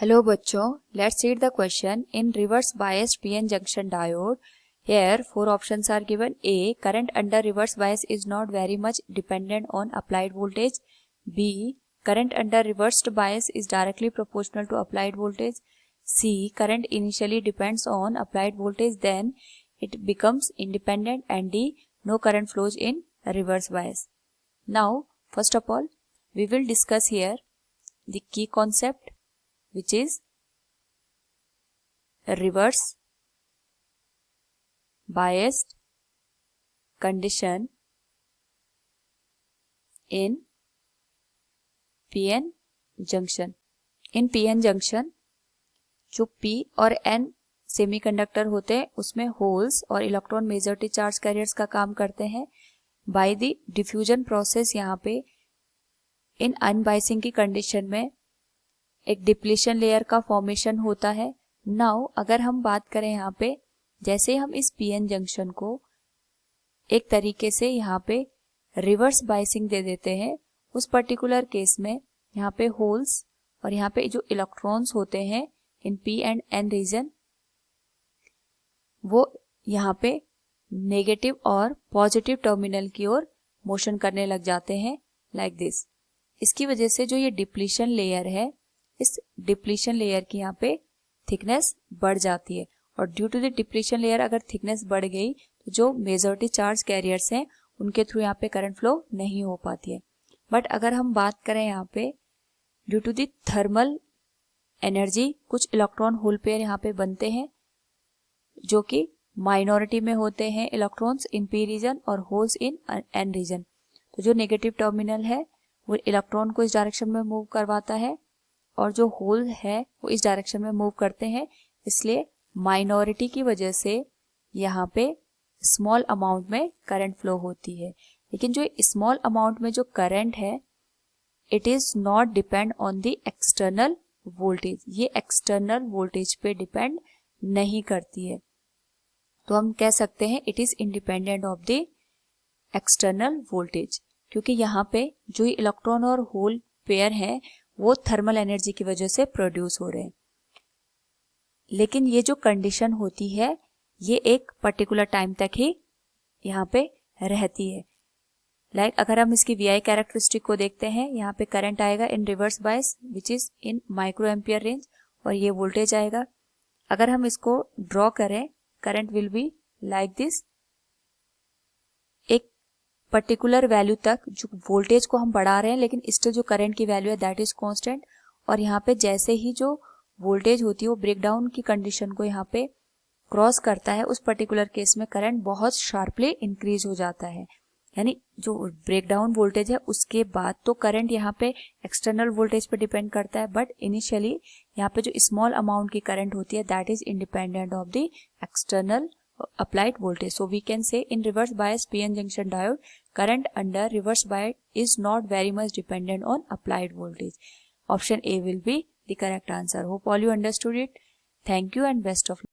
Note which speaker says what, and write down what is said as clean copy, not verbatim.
Speaker 1: Hello बच्चों, let's read the question in reverse biased PN junction diode. Here four options are given. A. Current under reverse bias is not very much dependent on applied voltage. B. Current under reversed bias is directly proportional to applied voltage. C. Current initially depends on applied voltage, then it becomes independent. And D. No current flows in reverse bias. Now, first of all, we will discuss here the key concept, which is reverse biased condition in PN junction. In PN junction जो P और N semiconductor होते हैं उसमें holes और electron majority charge carriers का काम करते हैं. बाय द डिफ्यूजन प्रोसेस यहाँ पे इन अनबाइसिंग की कंडीशन में एक डिप्लीशन लेयर का फॉर्मेशन होता है. नाउ अगर हम बात करें यहाँ पे, जैसे हम इस पीएन जंक्शन को एक तरीके से यहाँ पे रिवर्स बाइसिंग दे देते हैं, उस पर्टिकुलर केस में यहाँ पे होल्स और यहाँ पे जो इलेक्ट्रॉन्स होते हैं in P and N region, वो यहाँ पे नेगेटिव और पॉजिटिव टर्मिनल की ओर मोशन करने लग जाते हैं लाइक दिस. इसकी वजह से जो ये डिप्लीशन लेयर है, इस डिप्लीशन लेयर की यहाँ पे थिकनेस बढ़ जाती है. और due to the depletion layer अगर थिकनेस बढ़ गई तो जो मेजॉरिटी चार्ज कैरियर्स हैं उनके थ्रू यहाँ पे करंट फ्लो नहीं हो पाती है. बट अगर हम बात करें यहाँ पे due to the thermal energy, कुछ इलेक्ट्रॉन होल पेयर यहाँ पे बनते हैं जो कि माइनॉरिटी में होते हैं, इलेक्ट्रॉन्स इन पी रीजन और होल्स इन एन रीजन. तो जो नेगेटिव टर्मिनल है वो इलेक्ट्रॉन को इस डायरेक्शन में मूव करवाता है और जो होल है वो इस डायरेक्शन में मूव करते हैं. इसलिए माइनॉरिटी की वजह से यहाँ पे स्मॉल अमाउंट में करंट फ्लो होती है. लेकिन जो स्मॉल अमाउंट में जो करंट है, it is not depend on the external voltage. ये एक्सटर्नल वोल्टेज पे डिपेंड नहीं करती है. तो हम कह सकते हैं it is independent of the external voltage, क्योंकि यहाँ पे जो इलेक्ट्रॉन और होल पेयर हैं वो थर्मल एनर्जी की वजह से प्रोड्यूस हो रहे हैं. लेकिन ये जो कंडीशन होती है ये एक पर्टिकुलर टाइम तक ही यहाँ पे रहती है. लाइक अगर हम इसकी वी आई कैरेक्टरिस्टिक को देखते हैं, यहाँ पे करंट आएगा in reverse bias which is in micro ampere range और ये वोल्टेज आएगा. अगर हम इसको ड्रॉ करें, current will be like this. एक पर्टिकुलर वैल्यू तक जो वोल्टेज को हम बढ़ा रहे हैं, लेकिन स्टिल जो करंट की वैल्यू है दैट इज कांस्टेंट. और यहाँ पे जैसे ही जो वोल्टेज होती है वो ब्रेकडाउन की कंडीशन को यहाँ पे क्रॉस करता है, उस पर्टिकुलर केस में करंट बहुत शार्पली इंक्रीज हो जाता है. यानी जो ब्रेकडाउन वोल्टेज है उसके बाद तो करंट यहाँ पे एक्सटर्नल वोल्टेज पे डिपेंड करता है, बट इनिशियली यहाँ पे जो स्मॉल अमाउंट की करंट होती है that is independent of the external applied voltage. So we can say in reverse bias PN junction diode, current under reverse bias is not very much dependent on applied voltage. Option A will be the correct answer. Hope all you understood it. Thank you and best of luck.